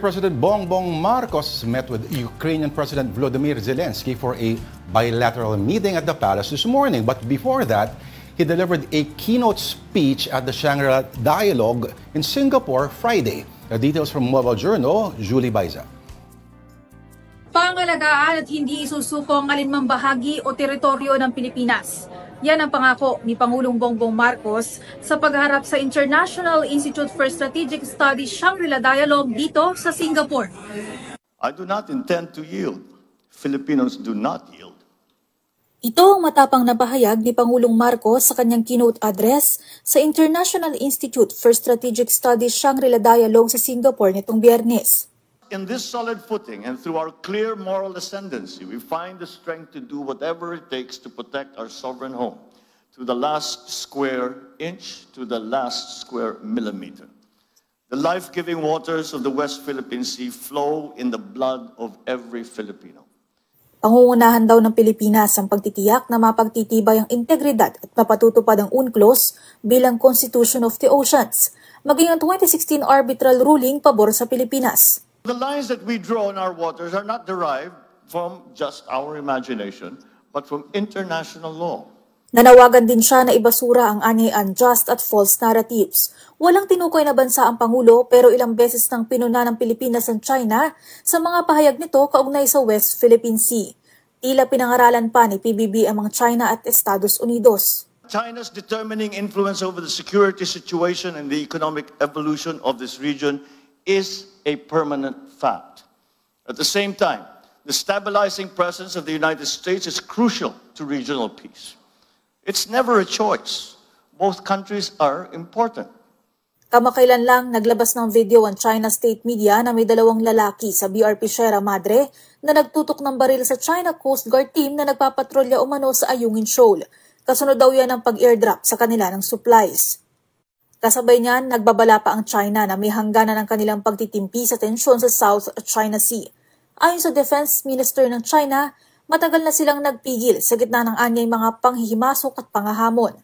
President Bongbong Marcos met with Ukrainian President Volodymyr Zelensky for a bilateral meeting at the palace this morning. But before that, he delivered a keynote speech at the Shangri-La Dialogue in Singapore Friday. The details from Mobile Journal, Julie Baiza. Pangalagaan at hindi isusuko ang alinmang bahagi o teritoryo ng Pilipinas. Yan ang pangako ni Pangulong Bongbong Marcos sa pagharap sa International Institute for Strategic Studies Shangri-La Dialogue dito sa Singapore. I do not intend to yield. Filipinos do not yield. Ito ang matapang na pahayag ni Pangulong Marcos sa kanyang keynote address sa International Institute for Strategic Studies Shangri-La Dialogue sa Singapore nitong Biyernes. In this solid footing and through our clear moral ascendancy, we find the strength to do whatever it takes to protect our sovereign home, to the last square inch, to the last square millimeter. The life-giving waters of the West Philippine Sea flow in the blood of every Filipino. Pangungunahan daw ng Pilipinas ang pagtitiyak na mapagtitibay ang integridad at mapatutupad ang UNCLOS bilang Constitution of the Oceans, maging ang 2016 arbitral ruling pabor sa Pilipinas. The lines that we draw in our waters are not derived from just our imagination, but from international law. Nanawagan din siya na ibasura ang anyay unjust at false narratives. Walang tinukoy na bansa ang Pangulo pero ilang beses nang pinuna ng Pilipinas ang China sa mga pahayag nito kaugnay sa West Philippine Sea. Tila pinangaralan pa ni PBBM ang China at Estados Unidos. China's determining influence over the security situation and the economic evolution of this region is a permanent fact. At the same time, the stabilizing presence of the United States is crucial to regional peace. It's never a choice. Both countries are important. Kamakailan lang naglabas ng video ang China State Media na may dalawang lalaki sa BRP Sierra Madre na nagtutok ng baril sa China Coast Guard team na nagpapatrolya umano sa Ayungin Shoal. Kasunod daw yan ng pag-airdrop sa kanila ng supplies. Kasabay niyan, nagbabala pa ang China na may hangganan ng kanilang pagtitimpi sa tensyon sa South China Sea. Ayon sa Defense Minister ng China, matagal na silang nagpigil sa gitna ng anyay mga panghihimasok at pangahamon.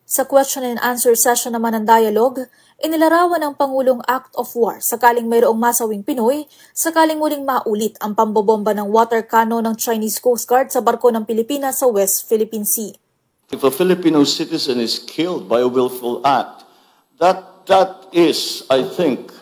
Sa question and answer session naman ng dialogue, inilarawan ng Pangulong act of war sakaling mayroong masawing Pinoy, sakaling muling maulit ang pambobomba ng water cannon ng Chinese Coast Guard sa barko ng Pilipinas sa West Philippine Sea. If a Filipino citizen is killed by a willful act, That is, I think,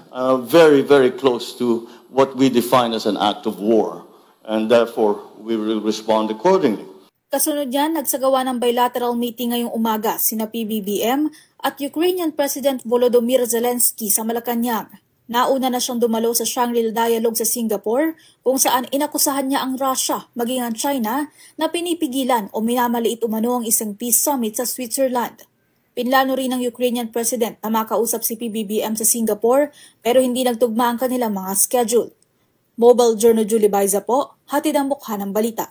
very, very close to what we define as an act of war, and therefore we will respond accordingly. Kasunod yan, nagsagawa ng bilateral meeting ngayong umaga sina PBBM at Ukrainian President Volodymyr Zelensky sa Malacanang. Nauna na siyang dumalo sa Shangri-La Dialogue sa Singapore kung saan inakusahan niya ang Russia maging ang China na pinipigilan o minamaliit umano ang isang peace summit sa Switzerland. Pinlano rin ng Ukrainian President na makausap si PBBM sa Singapore pero hindi nagtugma ang kanilang mga schedule. Mobile Journal Julie Baiza po, hatid ang mukha ng balita.